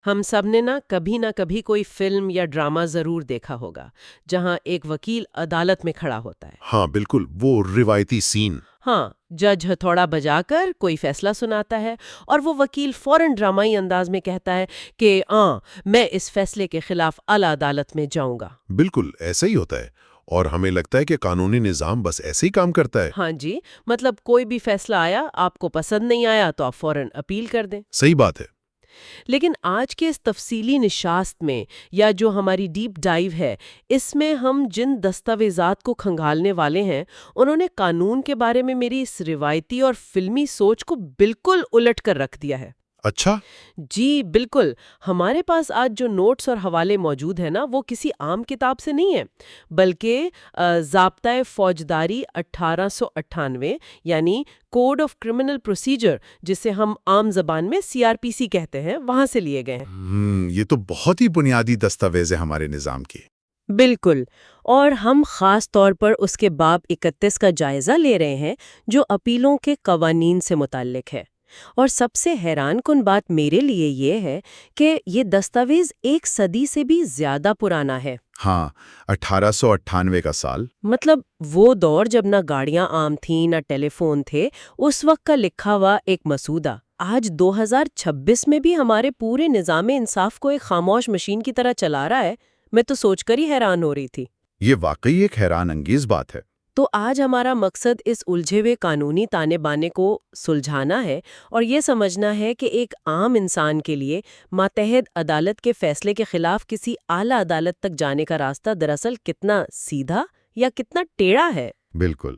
ہم سب نے نہ کبھی کوئی فلم یا ڈرامہ ضرور دیکھا ہوگا جہاں ایک وکیل عدالت میں کھڑا ہوتا ہے۔ ہاں بالکل، وہ روایتی سین۔ ہاں، جج ہتھوڑا بجا کر کوئی فیصلہ سناتا ہے اور وہ وکیل فوراً ڈرامائی انداز میں کہتا ہے کہ میں اس فیصلے کے خلاف اعلی عدالت میں جاؤں گا۔ بالکل ایسا ہی ہوتا ہے، اور ہمیں لگتا ہے کہ قانونی نظام بس ایسے ہی کام کرتا ہے۔ ہاں جی، مطلب کوئی بھی فیصلہ آیا، آپ کو پسند نہیں آیا تو آپ فوراً اپیل کر دیں۔ صحیح بات ہے۔ لیکن آج کے اس تفصیلی نشست میں یا جو ہماری ڈیپ ڈائیو ہے، اس میں ہم جن دستاویزات کو کھنگالنے والے ہیں، انہوں نے قانون کے بارے میں میری اس روایتی اور فلمی سوچ کو بالکل الٹ کر رکھ دیا ہے۔ اچھا؟ جی بالکل، ہمارے پاس آج جو نوٹس اور حوالے موجود ہیں وہ کسی عام کتاب سے نہیں ہیں، بلکہ ضابطۂ فوجداری 1898 یعنی کوڈ آف کرمنل پروسیجر، جسے ہم عام زبان میں CRPC کہتے ہیں، وہاں سے لیے گئے ہیں۔ یہ تو بہت ہی بنیادی دستاویز ہے ہمارے نظام کی۔ بالکل، اور ہم خاص طور پر اس کے باب 31 کا جائزہ لے رہے ہیں جو اپیلوں کے قوانین سے متعلق ہے۔ اور سب سے حیران کن بات میرے لیے یہ ہے کہ یہ دستاویز 1 صدی سے بھی زیادہ پرانا ہے۔ ہاں، 1898 کا سال۔ مطلب وہ دور جب نہ گاڑیاں عام تھیں نہ ٹیلی فون تھے، اس وقت کا لکھا ہوا ایک مسودہ آج 2026 میں بھی ہمارے پورے نظام انصاف کو ایک خاموش مشین کی طرح چلا رہا ہے۔ میں تو سوچ کر ہی حیران ہو رہی تھی۔ یہ واقعی ایک حیران انگیز بات ہے۔ تو آج ہمارا مقصد اس الجھے ہوئے قانونی تانے بانے کو سلجھانا ہے اور یہ سمجھنا ہے کہ ایک عام انسان کے لیے ماتحت عدالت کے فیصلے کے خلاف کسی اعلیٰ عدالت تک جانے کا راستہ دراصل کتنا سیدھا یا کتنا ٹیڑھا ہے۔ بالکل،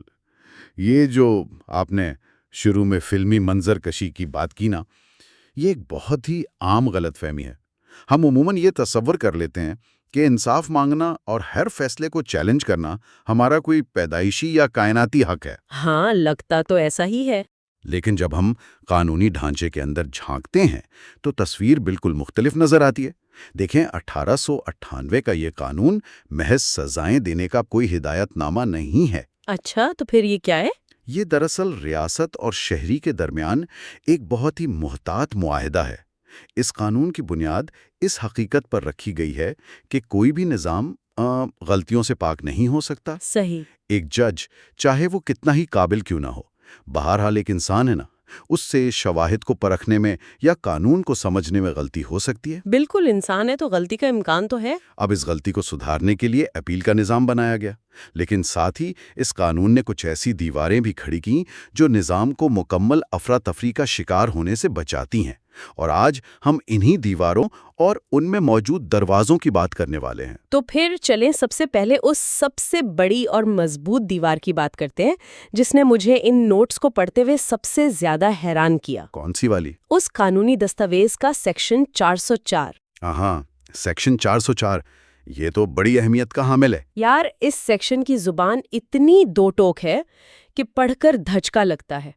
یہ جو آپ نے شروع میں فلمی منظر کشی کی بات کی نا، یہ ایک بہت ہی عام غلط فہمی ہے۔ ہم عموماً یہ تصور کر لیتے ہیں کہ انصاف مانگنا اور ہر فیصلے کو چیلنج کرنا ہمارا کوئی پیدائشی یا کائناتی حق ہے۔ ہاں، لگتا تو ایسا ہی ہے۔ لیکن جب ہم قانونی ڈھانچے کے اندر جھانکتے ہیں تو تصویر بالکل مختلف نظر آتی ہے۔ دیکھیں، 1898 کا یہ قانون محض سزائیں دینے کا کوئی ہدایت نامہ نہیں ہے۔ اچھا، تو پھر یہ کیا ہے؟ یہ دراصل ریاست اور شہری کے درمیان ایک بہت ہی محتاط معاہدہ ہے۔ اس قانون کی بنیاد اس حقیقت پر رکھی گئی ہے کہ کوئی بھی نظام غلطیوں سے پاک نہیں ہو سکتا۔ صحیح۔ ایک جج، چاہے وہ کتنا ہی قابل کیوں نہ ہو، بہرحال ایک انسان ہے نا، اس سے شواہد کو پرکھنے میں یا قانون کو سمجھنے میں غلطی ہو سکتی ہے۔ بالکل، انسان ہے تو غلطی کا امکان تو ہے۔ اب اس غلطی کو سدھارنے کے لیے اپیل کا نظام بنایا گیا، لیکن ساتھ ہی اس قانون نے کچھ ایسی دیواریں بھی کھڑی کیں جو نظام کو مکمل افراتفری کا شکار ہونے سے بچاتی ہیں، اور آج ہم انہی دیواروں اور ان میں موجود دروازوں کی بات کرنے والے ہیں۔ تو پھر چلیں سب سے پہلے اس سب سے بڑی اور مضبوط دیوار کی بات کرتے ہیں جس نے مجھے ان نوٹس کو پڑھتے ہوئے سب سے زیادہ حیران کیا۔ کون سی والی؟ اس قانونی دستاویز کا سیکشن 404۔ ہاں، سیکشن 404، یہ تو بڑی اہمیت کا حامل ہے۔ یار، اس سیکشن کی زبان اتنی دو ٹوک ہے کہ پڑھ کر دھچکا لگتا ہے۔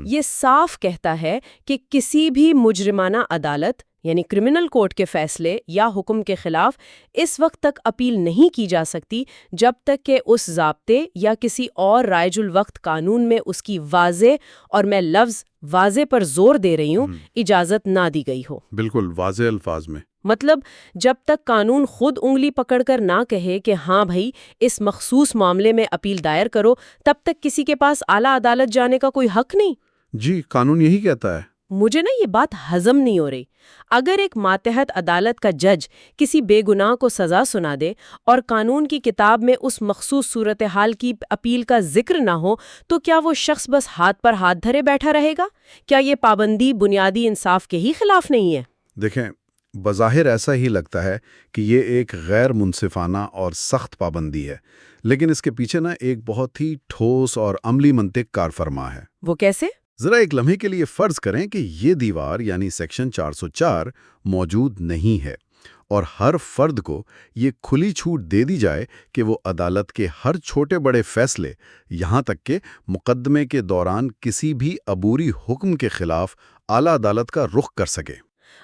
یہ صاف کہتا ہے کہ کسی بھی مجرمانہ عدالت یعنی کرمنل کورٹ کے فیصلے یا حکم کے خلاف اس وقت تک اپیل نہیں کی جا سکتی جب تک کہ اس ضابطے یا کسی اور رائج الوقت قانون میں اس کی واضح، اور میں لفظ واضح پر زور دے رہی ہوں، اجازت نہ دی گئی ہو۔ بالکل واضح الفاظ میں۔ مطلب جب تک قانون خود انگلی پکڑ کر نہ کہے کہ ہاں بھائی اس مخصوص معاملے میں اپیل دائر کرو، تب تک کسی کے پاس اعلیٰ عدالت جانے کا کوئی حق نہیں۔ جی، قانون یہی کہتا ہے۔ مجھے یہ بات ہضم نہیں ہو رہی۔ اگر ایک ماتحت عدالت کا جج کسی بے گناہ کو سزا سنا دے اور قانون کی کتاب میں اس مخصوص صورتحال کی اپیل کا ذکر نہ ہو، تو کیا وہ شخص بس ہاتھ پر ہاتھ دھرے بیٹھا رہے گا؟ کیا یہ پابندی بنیادی انصاف کے ہی خلاف نہیں ہے؟ دیکھیں، بظاہر ایسا ہی لگتا ہے کہ یہ ایک غیر منصفانہ اور سخت پابندی ہے، لیکن اس کے پیچھے ایک بہت ہی ٹھوس اور عملی منطق کار فرما ہے۔ وہ کیسے؟ ذرا ایک لمحے کے لیے فرض کریں کہ یہ دیوار یعنی سیکشن 404 موجود نہیں ہے، اور ہر فرد کو یہ کھلی چھوٹ دے دی جائے کہ وہ عدالت کے ہر چھوٹے بڑے فیصلے، یہاں تک کہ مقدمے کے دوران کسی بھی عبوری حکم کے خلاف اعلیٰ عدالت کا رخ کر سکے۔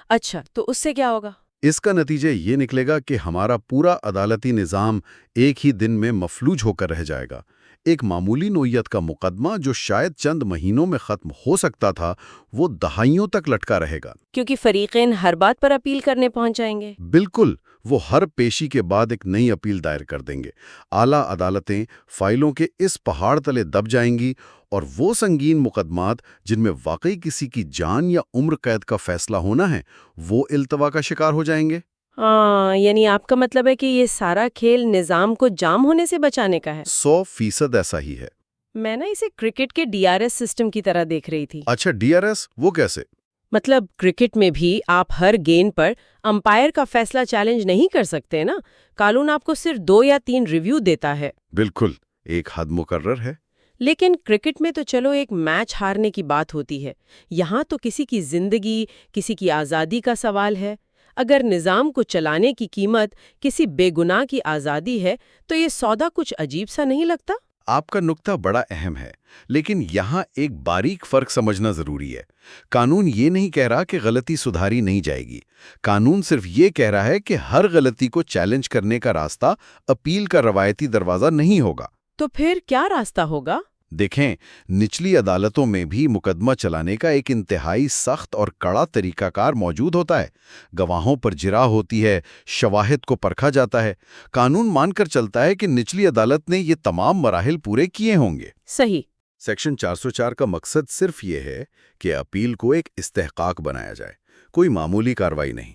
اچھا، تو اس سے کیا ہوگا؟ اس کا نتیجہ یہ نکلے گا کہ ہمارا پورا عدالتی نظام ایک ہی دن میں مفلوج ہو کر رہ جائے گا۔ ایک معمولی نوعیت کا مقدمہ جو شاید چند مہینوں میں ختم ہو سکتا تھا، وہ دہائیوں تک لٹکا رہے گا۔ کیونکہ فریقین ہر بات پر اپیل کرنے پہنچ جائیں گے۔ بالکل، وہ ہر پیشی کے بعد ایک نئی اپیل دائر کر دیں گے۔ اعلیٰ عدالتیں فائلوں کے اس پہاڑ تلے دب جائیں گی، اور وہ سنگین مقدمات جن میں واقعی کسی کی جان یا عمر قید کا فیصلہ ہونا ہے، وہ التوا کا شکار ہو جائیں گے۔ ہاں، یعنی آپ کا مطلب ہے کہ یہ سارا کھیل نظام کو جام ہونے سے بچانے کا ہے۔ 100% ایسا ہی ہے۔ میں نا اسے کرکٹ کے DRS سسٹم کی طرح دیکھ رہی تھی۔ اچھا، DRS وہ کیسے؟ مطلب کرکٹ میں بھی آپ ہر گیند پر امپائر کا فیصلہ چیلنج نہیں کر سکتے نا، قانون آپ کو صرف 2 یا 3 ریویو دیتا ہے۔ بالکل، ایک حد مقرر ہے۔ لیکن کرکٹ میں تو چلو ایک میچ ہارنے کی بات ہوتی ہے، یہاں تو کسی کی زندگی، کسی کی آزادی کا سوال ہے۔ اگر نظام کو چلانے کی قیمت کسی بے گناہ کی آزادی ہے تو یہ سودا کچھ عجیب سا نہیں لگتا؟ آپ کا نکتہ بڑا اہم ہے، لیکن یہاں ایک باریک فرق سمجھنا ضروری ہے۔ قانون یہ نہیں کہہ رہا کہ غلطی سدھاری نہیں جائے گی۔ قانون صرف یہ کہہ رہا ہے کہ ہر غلطی کو چیلنج کرنے کا راستہ اپیل کا روایتی دروازہ نہیں ہوگا۔ تو پھر کیا راستہ ہوگا؟ دیکھیں، نچلی عدالتوں میں بھی مقدمہ چلانے کا ایک انتہائی سخت اور کڑا طریقہ کار موجود ہوتا ہے۔ گواہوں پر جرا ہوتی ہے، شواہد کو پرکھا جاتا ہے۔ قانون مان کر چلتا ہے کہ نچلی عدالت نے یہ تمام مراحل پورے کیے ہوں گے۔ صحیح۔ سیکشن 404 کا مقصد صرف یہ ہے کہ اپیل کو ایک استحقاق بنایا جائے، کوئی معمولی کارروائی نہیں۔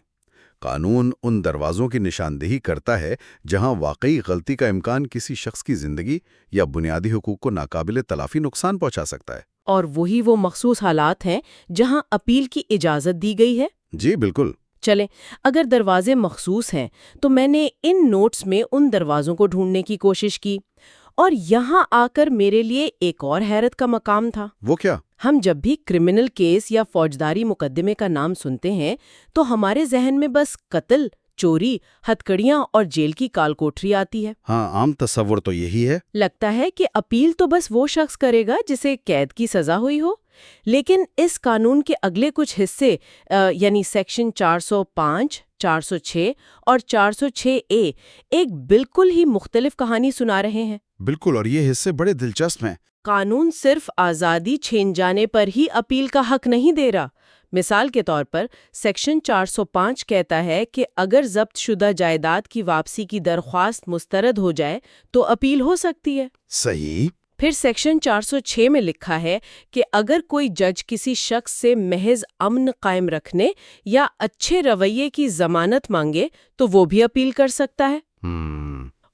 قانون ان دروازوں کی نشاندہی کرتا ہے جہاں واقعی غلطی کا امکان کسی شخص کی زندگی یا بنیادی حقوق کو ناقابل تلافی نقصان پہنچا سکتا ہے۔ اور وہی وہ مخصوص حالات ہیں جہاں اپیل کی اجازت دی گئی ہے؟ جی بالکل۔ چلیں، اگر دروازے مخصوص ہیں تو میں نے ان نوٹس میں ان دروازوں کو ڈھونڈنے کی کوشش کی، اور یہاں آ کر میرے لیے ایک اور حیرت کا مقام تھا۔ وہ کیا؟ ہم جب بھی کرمنل کیس یا فوجداری مقدمے کا نام سنتے ہیں تو ہمارے ذہن میں بس قتل، چوری، ہتکڑیاں اور جیل کی کال کوٹری آتی ہے۔ ہاں، عام تصور تو یہی ہے۔ لگتا ہے کہ اپیل تو بس وہ شخص کرے گا جسے قید کی سزا ہوئی ہو، لیکن اس قانون کے اگلے کچھ حصے یعنی سیکشن 405، 406 اور 406A ایک بالکل ہی مختلف کہانی سنا رہے ہیں۔ بالکل، اور یہ حصے بڑے دلچسپ ہیں۔ قانون صرف آزادی چھین جانے پر ہی اپیل کا حق نہیں دے رہا۔ مثال کے طور پر سیکشن 405 کہتا ہے کہ اگر ضبط شدہ جائیداد کی واپسی کی درخواست مسترد ہو جائے تو اپیل ہو سکتی ہے۔ صحیح۔ پھر سیکشن 406 میں لکھا ہے کہ اگر کوئی جج کسی شخص سے محض امن قائم رکھنے یا اچھے رویے کی ضمانت مانگے تو وہ بھی اپیل کر سکتا ہے۔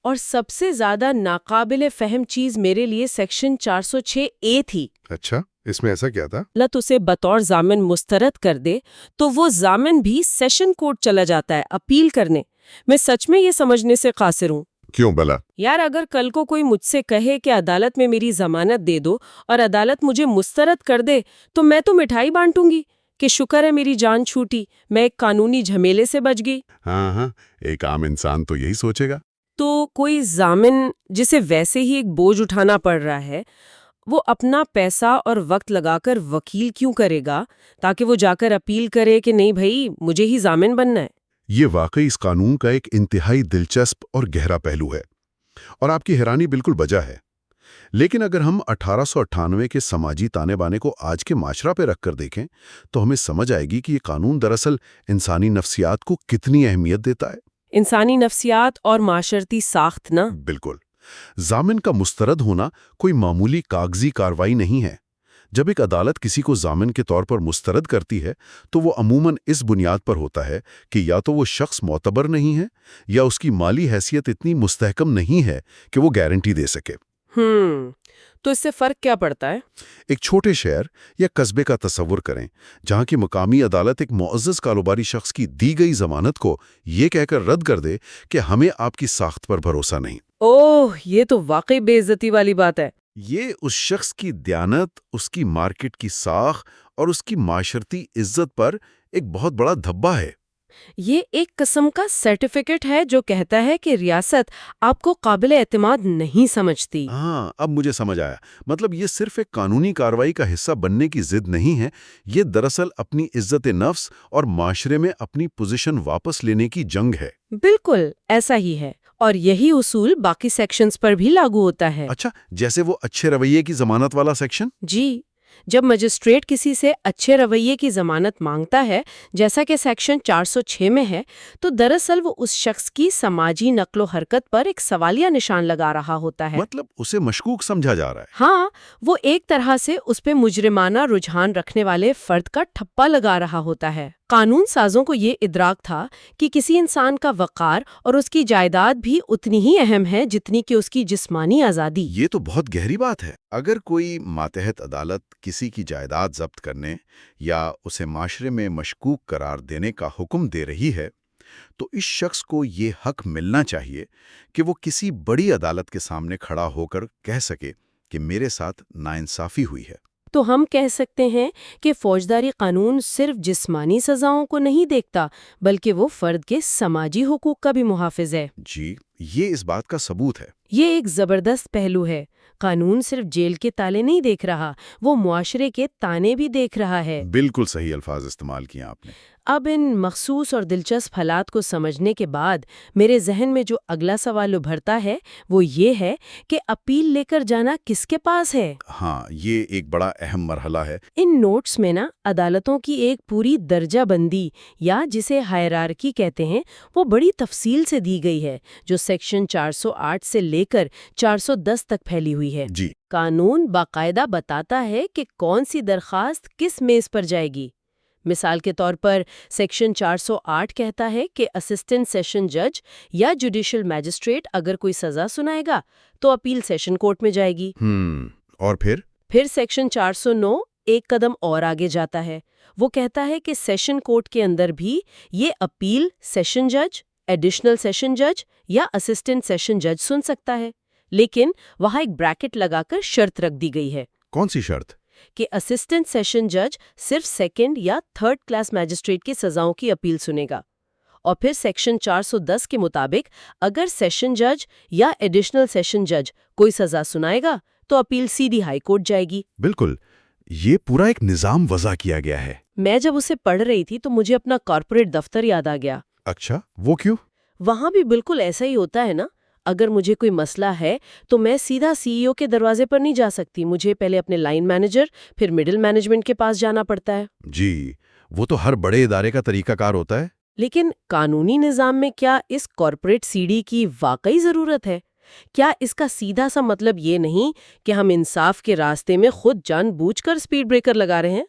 اور سب سے زیادہ ناقابل فہم چیز میرے لیے سیکشن 406A تھی۔ اچھا، اس میں ایسا کیا تھا؟ لت اسے بطور ضامن مسترد کر دے تو وہ ضامن بھی سیشن کورٹ چلا جاتا ہے اپیل کرنے۔ میں سچ میں یہ سمجھنے سے قاصر ہوں۔ کیوں بلا؟ یار، اگر کل کو کوئی مجھ سے کہے کہ عدالت میں میری ضمانت دے دو اور عدالت مجھے مسترد کر دے تو میں تو مٹھائی بانٹوں گی کہ شکر ہے میری جان چھوٹی، میں ایک قانونی جھمیلے سے بچ گئی۔ ہاں، ایک عام انسان تو یہی سوچے گا۔ تو کوئی ضامن جسے ویسے ہی ایک بوجھ اٹھانا پڑ رہا ہے، وہ اپنا پیسہ اور وقت لگا کر وکیل کیوں کرے گا تاکہ وہ جا کر اپیل کرے کہ نہیں بھائی مجھے ہی ضامن بننا ہے؟ یہ واقعی اس قانون کا ایک انتہائی دلچسپ اور گہرا پہلو ہے، اور آپ کی حیرانی بالکل بجا ہے۔ لیکن اگر ہم 1898 کے سماجی تانے بانے کو آج کے معاشرہ پہ رکھ کر دیکھیں تو ہمیں سمجھ آئے گی کہ یہ قانون دراصل انسانی نفسیات کو کتنی اہمیت دیتا ہے۔ انسانی نفسیات اور معاشرتی ساخت نا؟ بالکل۔ ضامن کا مسترد ہونا کوئی معمولی کاغذی کارروائی نہیں ہے۔ جب ایک عدالت کسی کو ضامن کے طور پر مسترد کرتی ہے تو وہ عموماً اس بنیاد پر ہوتا ہے کہ یا تو وہ شخص معتبر نہیں ہے یا اس کی مالی حیثیت اتنی مستحکم نہیں ہے کہ وہ گارنٹی دے سکے۔ تو اس سے فرق کیا پڑتا ہے؟ ایک چھوٹے شہر یا قصبے کا تصور کریں جہاں کی مقامی عدالت ایک معزز کاروباری شخص کی دی گئی ضمانت کو یہ کہہ کر رد کر دے کہ ہمیں آپ کی ساخت پر بھروسہ نہیں۔ اوہ، یہ تو واقعی بے عزتی والی بات ہے۔ یہ اس شخص کی دیانت، اس کی مارکیٹ کی ساکھ اور اس کی معاشرتی عزت پر ایک بہت بڑا دھبا ہے۔ یہ ایک قسم کا سرٹیفکیٹ ہے جو کہتا ہے کہ ریاست آپ کو قابل اعتماد نہیں سمجھتی۔ ہاں، اب مجھے سمجھ آیا۔ مطلب یہ صرف ایک قانونی کارروائی کا حصہ بننے کی ضد نہیں ہے، یہ دراصل اپنی عزت نفس اور معاشرے میں اپنی پوزیشن واپس لینے کی جنگ ہے۔ بالکل ایسا ہی ہے، اور یہی اصول باقی سیکشنز پر بھی لاگو ہوتا ہے۔ اچھا، جیسے وہ اچھے رویے کی ضمانت والا سیکشن؟ جی، جب مجسٹریٹ کسی سے اچھے رویے کی ضمانت مانگتا ہے، جیسا کہ سیکشن 406 میں ہے، تو دراصل وہ اس شخص کی سماجی نقل و حرکت پر ایک سوالیہ نشان لگا رہا ہوتا ہے۔ مطلب اسے مشکوک سمجھا جا رہا ہے۔ ہاں، وہ ایک طرح سے اس پہ مجرمانہ رجحان رکھنے والے فرد کا ٹھپا لگا رہا ہوتا ہے۔ قانون سازوں کو یہ ادراک تھا کہ کسی انسان کا وقار اور اس کی جائیداد بھی اتنی ہی اہم ہے جتنی کہ اس کی جسمانی آزادی۔ یہ تو بہت گہری بات ہے۔ اگر کوئی ماتحت عدالت کسی کی جائیداد ضبط کرنے یا اسے معاشرے میں مشکوک قرار دینے کا حکم دے رہی ہے، تو اس شخص کو یہ حق ملنا چاہیے کہ وہ کسی بڑی عدالت کے سامنے کھڑا ہو کر کہہ سکے کہ میرے ساتھ ناانصافی ہوئی ہے۔ تو ہم کہہ سکتے ہیں کہ فوجداری قانون صرف جسمانی سزاؤں کو نہیں دیکھتا، بلکہ وہ فرد کے سماجی حقوق کا بھی محافظ ہے۔ جی، یہ اس بات کا ثبوت ہے۔ یہ ایک زبردست پہلو ہے۔ قانون صرف جیل کے تالے نہیں دیکھ رہا، وہ معاشرے کے تانے بھی دیکھ رہا ہے۔ بالکل صحیح الفاظ استعمال کیے آپ نے۔ اب ان مخصوص اور دلچسپ حالات کو سمجھنے کے بعد میرے ذہن میں جو اگلا سوال ابھرتا ہے وہ یہ ہے کہ اپیل لے کر جانا کس کے پاس ہے؟ ہاں، یہ ایک بڑا اہم مرحلہ ہے۔ ان نوٹس میں عدالتوں کی ایک پوری درجہ بندی یا جسے ہائرارکی کہتے ہیں وہ بڑی تفصیل سے دی گئی ہے، جو سیکشن 408 سے لے کر 410 تک پھیلی ہوئی ہے۔ جی، قانون باقاعدہ بتاتا ہے کہ کون سی درخواست کس میز پر جائے گی۔ مثال کے طور پر سیکشن 408 کہتا ہے کہ اسسٹنٹ سیشن جج یا جوڈیشل میجسٹریٹ اگر کوئی سزا سنائے گا تو اپیل سیشن کورٹ میں جائے گی۔ اور پھر سیکشن 409 ایک قدم اور آگے جاتا ہے۔ وہ کہتا ہے کہ سیشن کورٹ کے اندر بھی یہ اپیل سیشن جج، ایڈیشنل سیشن جج یا اسسٹنٹ سیشن جج سن سکتا ہے، لیکن وہاں ایک بریکٹ لگا کر شرط رکھ دی گئی ہے۔ کون سی شرط؟ کہ اسسٹنٹ سیشن جج صرف سیکنڈ یا تھرڈ کلاس میجسٹریٹ کی سزاؤں کی اپیل سنے گا۔ اور پھر سیکشن 410 کے مطابق اگر سیشن جج یا ایڈیشنل سیشن جج کوئی سزا سنائے گا تو اپیل سیدھی ہائی کورٹ جائے گی۔ بالکل، یہ پورا ایک نظام وضع کیا گیا ہے۔ میں جب اسے پڑھ رہی تھی تو مجھے اپنا کارپوریٹ دفتر یاد آ گیا۔ اچھا، وہ کیوں؟ وہاں بھی بالکل ایسا ہی ہوتا ہے نا۔ اگر مجھے کوئی مسئلہ ہے تو میں سیدھا سی ای او کے دروازے پر نہیں جا سکتی، مجھے پہلے اپنے لائن مینیجر پھر مڈل مینجمنٹ کے پاس جانا پڑتا ہے۔ جی، وہ تو ہر بڑے ادارے کا طریقہ کار ہوتا ہے۔ لیکن قانونی نظام میں کیا اس کارپوریٹ سی ڈی کی واقعی ضرورت ہے؟ کیا اس کا سیدھا سا مطلب یہ نہیں کہ ہم انصاف کے راستے میں خود جان بوجھ کر سپیڈ بریکر لگا رہے ہیں؟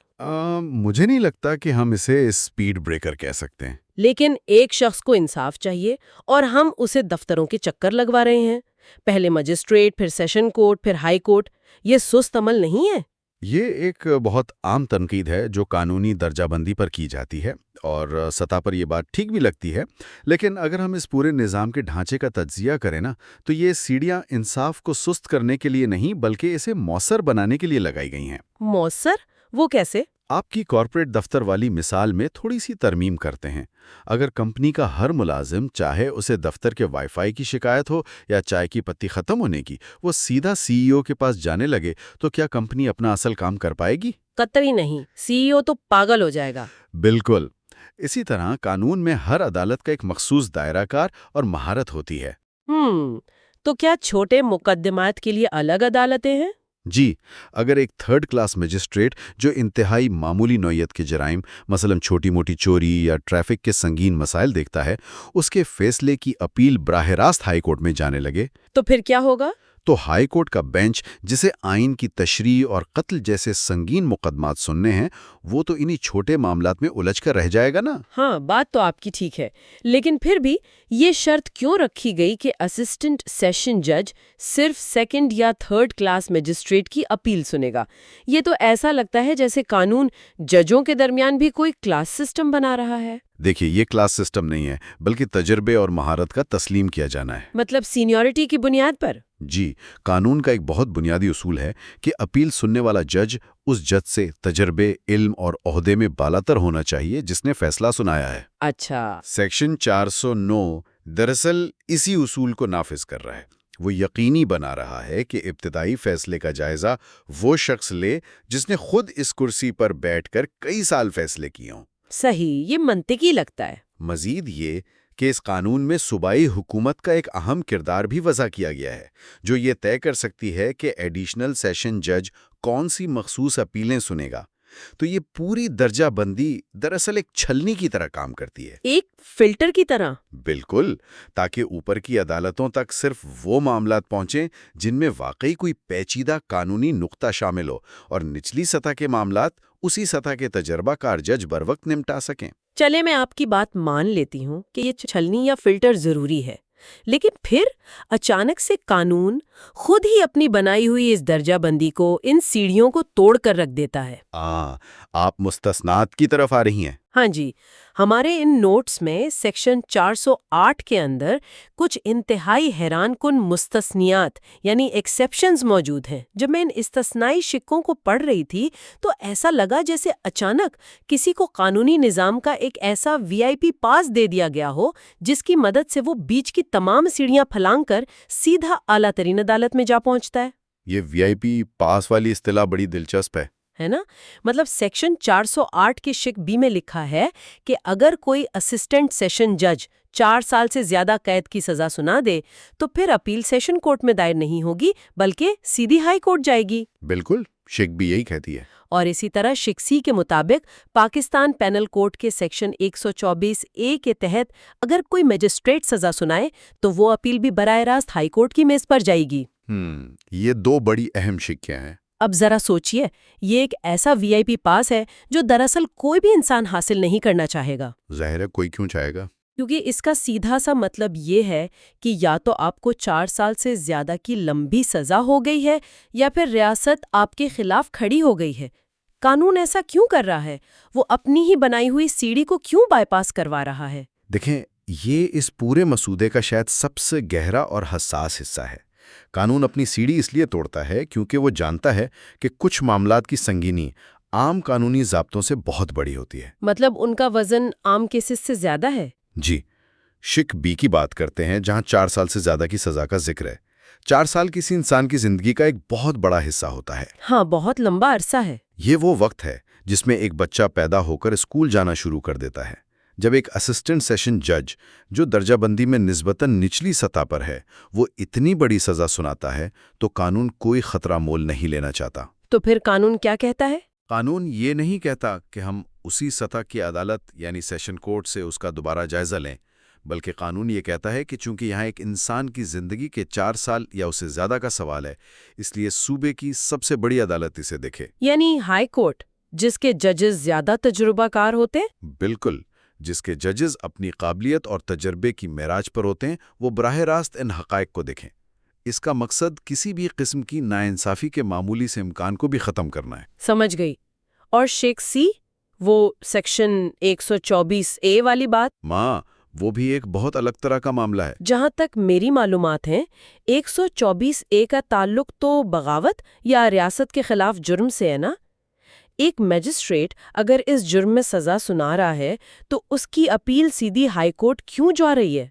مجھے نہیں لگتا کہ ہم اسے سپیڈ بریکر کہہ سکتے ہیں۔ لیکن ایک شخص کو انصاف چاہیے اور ہم اسے دفتروں کے چکر لگوا رہے ہیں، پہلے مجسٹریٹ پھر سیشن کورٹ پھر ہائی کورٹ۔ یہ سست عمل نہیں ہے؟ یہ ایک بہت عام تنقید ہے جو قانونی درجہ بندی پر کی جاتی ہے، اور سطح پر یہ بات ٹھیک بھی لگتی ہے، لیکن اگر ہم اس پورے نظام کے ڈھانچے کا تجزیہ کریں نا، تو یہ سیڑھیاں انصاف کو سست کرنے کے لیے نہیں بلکہ اسے مؤثر بنانے کے لیے لگائی گئی ہیں۔ مؤثر؟ وہ کیسے؟ آپ کی کارپوریٹ دفتر والی مثال میں تھوڑی سی ترمیم کرتے ہیں۔ اگر کمپنی کا ہر ملازم، چاہے اسے دفتر کے وائی فائی کی شکایت ہو یا چائے کی پتی ختم ہونے کی، وہ سیدھا سی ای او کے پاس جانے لگے تو کیا کمپنی اپنا اصل کام کر پائے گی؟ قطعی نہیں، سی ای او تو پاگل ہو جائے گا۔ بالکل۔ اسی طرح قانون میں ہر عدالت کا ایک مخصوص دائرہ کار اور مہارت ہوتی ہے۔ تو کیا چھوٹے مقدمات کے لیے الگ عدالتیں ہیں؟ جی، اگر ایک تھرڈ کلاس مجسٹریٹ جو انتہائی معمولی نوعیت کے جرائم، مثلا چھوٹی موٹی چوری یا ٹریفک کے سنگین مسائل دیکھتا ہے، اس کے فیصلے کی اپیل براہ راست ہائی کورٹ میں جانے لگے، تو پھر کیا ہوگا؟ تو ہائی کورٹ کا بینچ جسے آئین کی تشریح اور قتل جیسے سنگین مقدمات سننے ہیں، وہ تو انہی چھوٹے معاملات میں الجھ کر رہ جائے گا نا۔ ہاں، بات تو آپ کی ٹھیک ہے، لیکن پھر بھی یہ شرط کیوں رکھی گئی کہ اسسٹنٹ سیشن جج صرف سیکنڈ یا تھرڈ کلاس مجسٹریٹ کی اپیل سنے گا؟ یہ تو ایسا لگتا ہے جیسے قانون ججوں کے درمیان بھی کوئی کلاس سسٹم بنا رہا ہے۔ دیکھیے، یہ کلاس سسٹم نہیں ہے بلکہ تجربے اور مہارت کا تسلیم کیا جانا ہے۔ مطلب سینیورٹی کی بنیاد پر؟ جی، قانون کا ایک بہت بنیادی اصول ہے کہ اپیل سننے والا جج اس جج سے تجربے، علم اور عہدے میں بالاتر ہونا چاہیے جس نے فیصلہ سنایا ہے۔ اچھا۔ سیکشن 409 دراصل اسی اصول کو نافذ کر رہا ہے۔ وہ یقینی بنا رہا ہے کہ ابتدائی فیصلے کا جائزہ وہ شخص لے جس نے خود اس کرسی پر بیٹھ کر کئی سال فیصلے کیے ہوں۔ صحیح، یہ منطقی لگتا ہے۔ مزید یہ کہ اس قانون میں صوبائی حکومت کا ایک اہم کردار بھی وضع کیا گیا ہے، جو یہ طے کر سکتی ہے کہ ایڈیشنل سیشن جج کون سی مخصوص اپیلیں سنے گا۔ تو یہ پوری درجہ بندی دراصل ایک چھلنی کی طرح کام کرتی ہے۔ ایک فلٹر کی طرح؟ بالکل، تاکہ اوپر کی عدالتوں تک صرف وہ معاملات پہنچیں جن میں واقعی کوئی پیچیدہ قانونی نقطہ شامل ہو، اور نچلی سطح کے معاملات اسی سطح کے تجربہ کار جج بروقت نمٹا سکیں۔ چلے میں آپ کی بات مان لیتی ہوں کہ یہ چھلنی یا فلٹر ضروری ہے، لیکن پھر اچانک سے قانون خود ہی اپنی بنائی ہوئی اس درجہ بندی کو، ان سیڑھیوں کو توڑ کر رکھ دیتا ہے۔ آپ مستثنات کی طرف آ رہی ہیں۔ ہاں جی، ہمارے ان نوٹس میں سیکشن 408 کے اندر کچھ انتہائی حیران کن مستثنیات یعنی ایکسیپشنز موجود ہیں۔ جب میں ان استثنائی شقوں کو پڑھ رہی تھی تو ایسا لگا جیسے اچانک کسی کو قانونی نظام کا ایک ایسا VIP پاس دے دیا گیا ہو جس کی مدد سے وہ بیچ کی تمام سیڑھیاں پھلانگ کر سیدھا اعلیٰ ترین عدالت میں جا پہنچتا ہے۔ یہ VIP پاس والی اصطلاح بڑی دلچسپ ہے نا؟ مطلب سیکشن 408 کے شق بی میں لکھا ہے کہ اگر کوئی اسسٹنٹ سیشن جج 4 سال سے زیادہ قید کی سزا سنا دے تو پھر اپیل سیشن کورٹ میں دائر نہیں ہوگی بلکہ سیدھی ہائی کورٹ جائے گی۔ بالکل، شق بھی یہی کہتی ہے۔ اور اسی طرح شق سی کے مطابق پاکستان پینل کوڈ کے سیکشن 124A کے تحت اگر کوئی میجسٹریٹ سزا سنائے تو وہ اپیل بھی براہ راست ہائی کورٹ کی میز پر جائے گی۔ یہ دو بڑی اہم شقیں ہیں۔ اب ذرا سوچئے، یہ ایک ایسا VIP پاس ہے جو دراصل کوئی بھی انسان حاصل نہیں کرنا چاہے گا۔ ظاہر ہے، کوئی کیوں چاہے گا؟ کیونکہ اس کا سیدھا سا مطلب یہ ہے کہ یا تو آپ کو 4 سال سے زیادہ کی لمبی سزا ہو گئی ہے یا پھر ریاست آپ کے خلاف کھڑی ہو گئی ہے۔ قانون ایسا کیوں کر رہا ہے؟ وہ اپنی ہی بنائی ہوئی سیڑھی کو کیوں بائی پاس کروا رہا ہے؟ دیکھیں، یہ اس پورے مسودے کا شاید سب سے گہرا اور حساس حصہ ہے۔ قانون اپنی سیڑھی اس لیے توڑتا ہے کیونکہ وہ جانتا ہے کہ کچھ معاملات کی سنگینی عام قانونی ضابطوں سے بہت بڑی ہوتی ہے۔ مطلب ان کا وزن عام کیسز سے زیادہ ہے؟ جی، شق بی کی بات کرتے ہیں جہاں 4 سال سے زیادہ کی سزا کا ذکر ہے۔ 4 سال کسی انسان کی زندگی کا ایک بہت بڑا حصہ ہوتا ہے۔ ہاں، بہت لمبا عرصہ ہے۔ یہ وہ وقت ہے جس میں ایک بچہ پیدا ہو کر اسکول جانا شروع کر دیتا ہے۔ جب ایک اسسٹنٹ سیشن جج جو درجہ بندی میں نسبتاً نچلی سطح پر ہے وہ اتنی بڑی سزا سناتا ہے تو قانون کوئی خطرہ مول نہیں لینا چاہتا۔ تو پھر قانون کیا کہتا ہے؟ قانون یہ نہیں کہتا کہ ہم اسی سطح کی عدالت یعنی سیشن کورٹ سے اس کا دوبارہ جائزہ لیں، بلکہ قانون یہ کہتا ہے کہ چونکہ یہاں ایک انسان کی زندگی کے 4 سال یا اس سے زیادہ کا سوال ہے، اس لیے صوبے کی سب سے بڑی عدالت اسے دیکھے۔ یعنی ہائی کورٹ، جس کے ججز زیادہ تجربہ کار ہوتے ہیں؟ بالکل، جس کے ججز اپنی قابلیت اور تجربے کی معراج پر ہوتے ہیں، وہ براہ راست ان حقائق کو دیکھیں۔ اس کا مقصد کسی بھی قسم کی ناانصافی کے معمولی سے امکان کو بھی ختم کرنا ہے۔ سمجھ گئی۔ اور شیخ سی، وہ سیکشن 124A والی بات؟ وہ بھی ایک بہت الگ طرح کا معاملہ ہے۔ جہاں تک میری معلومات ہیں 124A کا تعلق تو بغاوت یا ریاست کے خلاف جرم سے ہے نا؟ ایک میجسٹریٹ اگر اس جرم میں سزا سنا رہا ہے تو اس کی اپیل سیدھی ہائی کورٹ کیوں جا رہی ہے؟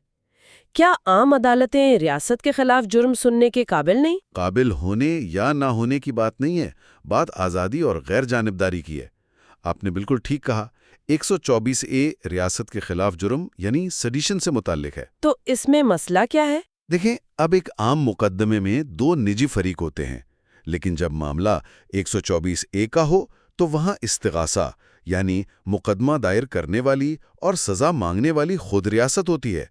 کیا عام عدالتیں ریاست کے خلاف جرم سننے کے قابل نہیں؟ قابل ہونے یا نہ ہونے کی بات نہیں ہے، بات آزادی اور غیر جانبداری کی ہے۔ آپ نے بالکل ٹھیک کہا، 124A ریاست کے خلاف جرم یعنی سیڈیشن سے متعلق ہے۔ تو اس میں مسئلہ کیا ہے؟ دیکھیں، اب ایک عام مقدمے میں 2 نجی فریق ہوتے ہیں، لیکن جب معاملہ 124A کا ہو تو وہاں استغاثہ یعنی مقدمہ دائر کرنے والی اور سزا مانگنے والی خود ریاست ہوتی ہے۔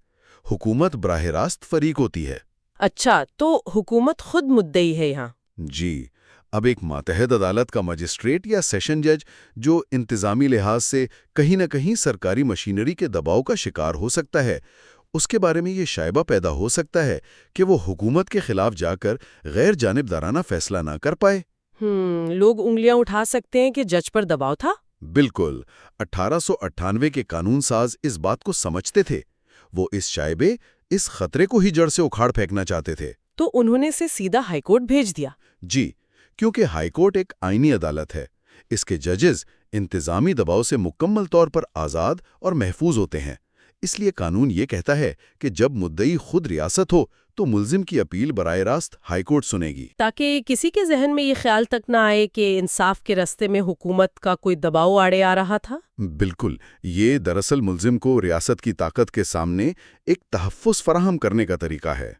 حکومت براہ راست فریق ہوتی ہے۔ اچھا، تو حکومت خود مدعی ہے یہاں؟ جی، اب ایک ماتحت عدالت کا مجسٹریٹ یا سیشن جج جو انتظامی لحاظ سے کہیں نہ کہیں سرکاری مشینری کے دباؤ کا شکار ہو سکتا ہے، اس کے بارے میں یہ شائبہ پیدا ہو سکتا ہے کہ وہ حکومت کے خلاف جا کر غیر جانبدارانہ فیصلہ نہ کر پائے۔ لوگ انگلیاں اٹھا سکتے ہیں کہ جج پر دباؤ تھا؟ بالکل، 1898 کے قانون ساز اس بات کو سمجھتے تھے۔ وہ اس شائبے، اس خطرے کو ہی جڑ سے اکھاڑ پھینکنا چاہتے تھے۔ تو انہوں نے اسے سیدھا ہائی کورٹ بھیج دیا؟ جی، کیونکہ ہائی کورٹ ایک آئینی عدالت ہے۔ اس کے ججز انتظامی دباؤ سے مکمل طور پر آزاد اور محفوظ ہوتے ہیں۔ اس لیے قانون یہ کہتا ہے کہ جب مدعی خود ریاست ہو تو ملزم کی اپیل براہ راست ہائی کورٹ سنے گی، تاکہ کسی کے ذہن میں یہ خیال تک نہ آئے کہ انصاف کے راستے میں حکومت کا کوئی دباؤ آڑے آ رہا تھا۔ بالکل، یہ دراصل ملزم کو ریاست کی طاقت کے سامنے ایک تحفظ فراہم کرنے کا طریقہ ہے۔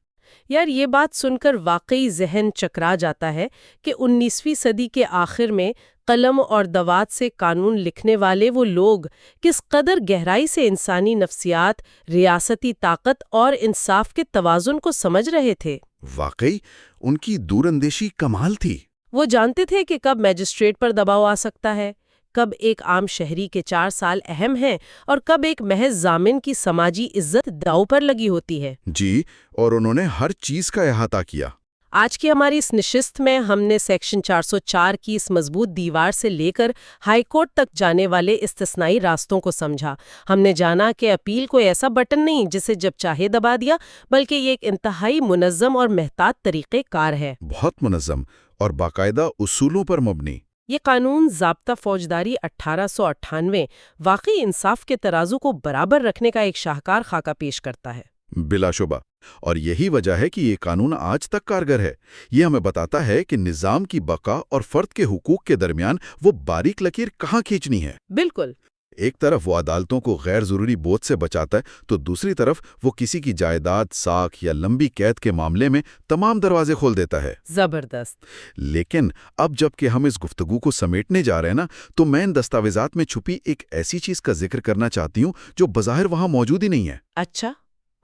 یار یہ بات سن کر واقعی ذہن چکرا جاتا ہے کہ 19ویں صدی کے آخر میں قلم اور دوات سے قانون لکھنے والے وہ لوگ کس قدر گہرائی سے انسانی نفسیات، ریاستی طاقت اور انصاف کے توازن کو سمجھ رہے تھے۔ واقعی ان کی دور اندیشی کمال تھی۔ وہ جانتے تھے کہ کب میجسٹریٹ پر دباؤ آ سکتا ہے، کب ایک عام شہری کے 4 سال اہم ہیں اور کب ایک محض ضامن کی سماجی عزت داؤ پر لگی ہوتی ہے۔ جی، اور انہوں نے ہر چیز کا احاطہ کیا۔ آج کی ہماری اس نشست میں ہم نے سیکشن 404 کی اس مضبوط دیوار سے لے کر ہائی کورٹ تک جانے والے استثنائی راستوں کو سمجھا۔ ہم نے جانا کہ اپیل کوئی ایسا بٹن نہیں جسے جب چاہے دبا دیا، بلکہ یہ ایک انتہائی منظم اور محتاط طریقہ کار ہے۔ بہت منظم اور باقاعدہ اصولوں پر مبنی۔ یہ قانون ضابطہ فوجداری 1898 واقعی انصاف کے ترازو کو برابر رکھنے کا ایک شاہکار خاکہ پیش کرتا ہے۔ بلا شبہ، اور یہی وجہ ہے کہ یہ قانون آج تک کارگر ہے۔ یہ ہمیں بتاتا ہے کہ نظام کی بقا اور فرد کے حقوق کے درمیان وہ باریک لکیر کہاں کھینچنی ہے۔ بالکل۔ ایک طرف وہ عدالتوں کو غیر ضروری بوجھ سے بچاتا ہے تو دوسری طرف وہ کسی کی جائیداد، ساکھ یا لمبی قید کے معاملے میں تمام دروازے کھول دیتا ہے۔ زبردست۔ لیکن اب جب کہ ہم اس گفتگو کو سمیٹنے جا رہے ہیں نا، تو میں ان دستاویزات میں چھپی ایک ایسی چیز کا ذکر کرنا چاہتی ہوں جو بظاہر وہاں موجود ہی نہیں ہے۔ اچھا،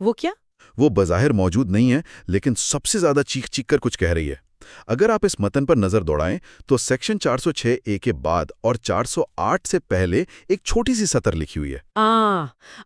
وہ کیا؟ وہ بظاہر موجود نہیں ہے لیکن سب سے زیادہ چیخ چیخ کر کچھ کہہ رہی ہے۔ اگر آپ اس متن پر نظر دوڑائیں تو سیکشن 406A کے بعد اور 408 سے پہلے ایک چھوٹی سی سطر لکھی ہوئی ہے۔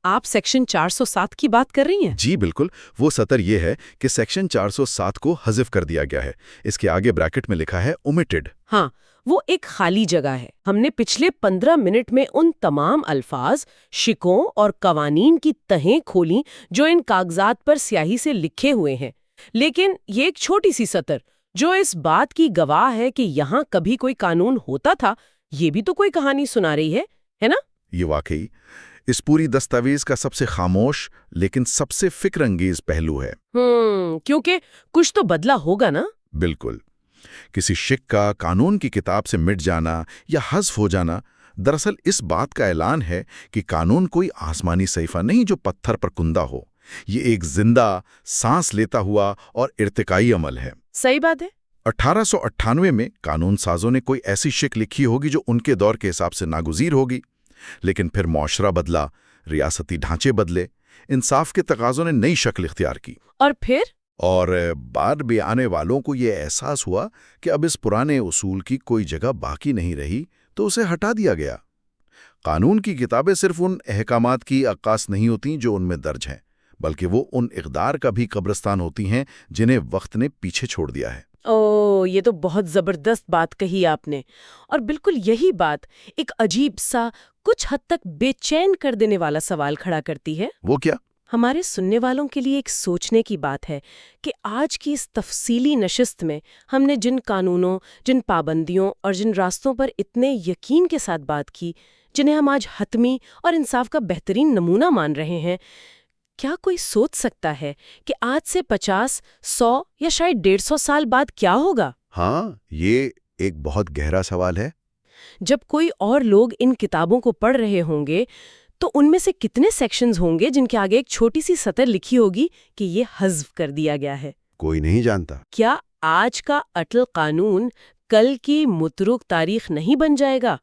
آپ سیکشن 407 کی بات کر رہی ہیں؟ جی بالکل، وہ سطر یہ ہے کہ سیکشن 407 کو حذف کر دیا گیا ہے۔ اس کے آگے بریکٹ میں لکھا ہے اومیٹڈ۔ ہاں، وہ ایک خالی جگہ ہے۔ ہم نے پچھلے 15 منٹ میں ان تمام الفاظ، شکوں اور قوانین کی تہیں کھولیں جو ان کاغذات پر سیاہی سے لکھے ہوئے ہیں، لیکن یہ ایک چھوٹی سی سطر جو اس بات کی گواہ ہے کہ یہاں کبھی کوئی قانون ہوتا تھا، یہ بھی تو کوئی کہانی سنا رہی ہے نا؟ یہ واقعی اس پوری دستاویز کا سب سے خاموش لیکن سب سے فکر انگیز پہلو ہے۔ کیونکہ کچھ تو بدلا ہوگا نا؟ بالکل، کسی شک کا قانون کی کتاب سے مٹ جانا یا حذف ہو جانا دراصل اس بات کا اعلان ہے کہ قانون کوئی آسمانی صحیفہ نہیں جو پتھر پر کندہ ہو۔ یہ ایک زندہ، سانس لیتا ہوا اور ارتقائی عمل ہے۔ صحیح بات ہے۔ 1898 میں قانون سازوں نے کوئی ایسی شک لکھی ہوگی جو ان کے دور کے حساب سے ناگزیر ہوگی، لیکن پھر معاشرہ بدلا، ریاستی ڈھانچے بدلے، انصاف کے تقاضوں نے نئی شکل اختیار کی، اور بعد میں آنے والوں کو یہ احساس ہوا کہ اب اس پرانے اصول کی کوئی جگہ باقی نہیں رہی تو اسے ہٹا دیا گیا۔ قانون کی کتابیں صرف ان احکامات کی عکاس نہیں ہوتیں جو ان میں درج ہیں، بلکہ وہ ان اقدار کا بھی قبرستان ہوتی ہیں جنہیں وقت نے پیچھے چھوڑ دیا ہے۔ یہ تو بہت زبردست بات کہی آپ نے، اور بالکل یہی بات ایک عجیب سا، کچھ حد تک بے چین کر دینے والا سوال کھڑا کرتی ہے۔ وہ کیا؟ ہمارے سننے والوں کے لیے ایک سوچنے کی بات ہے کہ آج کی اس تفصیلی نشست میں ہم نے جن قانونوں، جن پابندیوں اور جن راستوں پر اتنے یقین کے ساتھ بات کی، جنہیں ہم آج حتمی اور انصاف کا بہترین نمونہ مان رہے ہیں، کیا کوئی سوچ سکتا ہے کہ آج سے 50، 100 یا شاید 150 سال بعد کیا ہوگا؟ ہاں، یہ ایک بہت گہرا سوال ہے۔ جب کوئی اور لوگ ان کتابوں کو پڑھ رہے ہوں گے تو ان میں سے کتنے سیکشنز ہوں گے جن کے آگے ایک چھوٹی سی سطر لکھی ہوگی کہ یہ حذف کر دیا گیا ہے؟ کوئی نہیں جانتا۔ کیا آج کا اٹل قانون کل کی متروک تاریخ نہیں بن جائے گا؟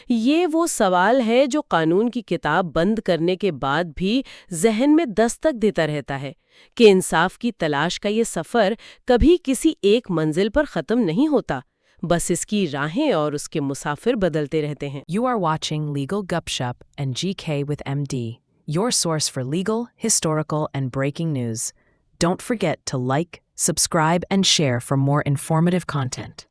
یہ وہ سوال ہے جو قانون کی کتاب بند کرنے کے بعد بھی ذہن میں دستک دیتا رہتا ہے کہ انصاف کی تلاش کا یہ سفر کبھی کسی ایک منزل پر ختم نہیں ہوتا، بس اس کی راہیں اور اس کے مسافر بدلتے رہتے ہیں۔ You are watching Legal Gupshup and GK with MD, your source for legal, historical, and breaking news. Don't forget to like, subscribe, and share for more informative content.